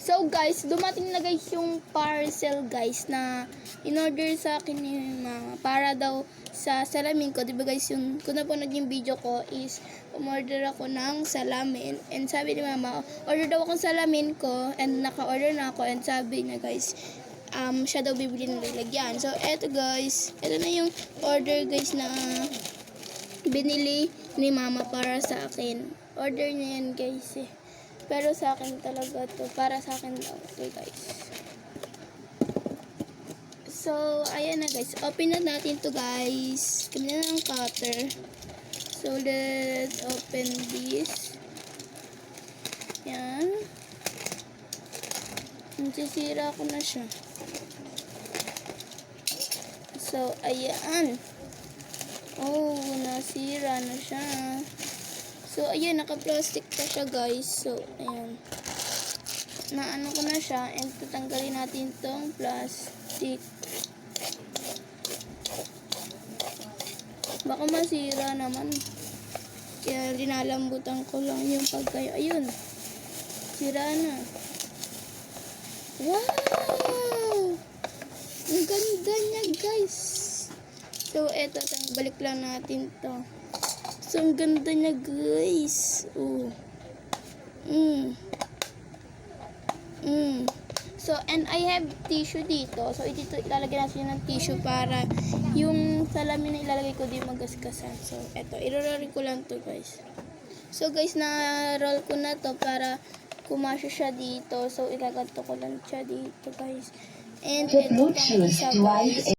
So guys, dumating na guys yung parcel guys na in-order sa akin ni mama para daw sa salamin ko. Diba guys, yung kung napanood yung video ko is umorder ako ng salamin. And sabi ni mama, order daw akong salamin ko and naka-order na ako. And sabi niya guys, siya daw bibili ng lalagyan. So eto guys, eto na yung order guys na binili ni mama para sa akin. Order niya yan guys eh. Pero sa akin talaga to. Para sa akin daw to guys. So, ayan na guys. Open na natin to guys. Kami na ng cutter. So, let's open this. Yan. Nasisira ko na siya. So, ayan. Oh, nasira na siya. So, ayan, naka-plastic pa siya, guys. So, ayan. Naano ko na siya. And, tatanggalin natin tong plastic. Baka masira naman. Kaya, linalambutan ko lang yung pagkayo. Ayun. Sira na. Wow! Ang ganda niya, guys. So, eto. Balik lang natin to. So, ang ganda niya, guys. Oh. So, and I have tissue dito. So, dito ilalagay natin ng tissue para yung salamin na ilalagay ko di magasgasan. So, eto. I-roll ko lang to, guys. So, guys, na-roll ko na to para kumasya siya dito. So, ilaganto ko lang siya dito, guys. And, eto pang isa, guys.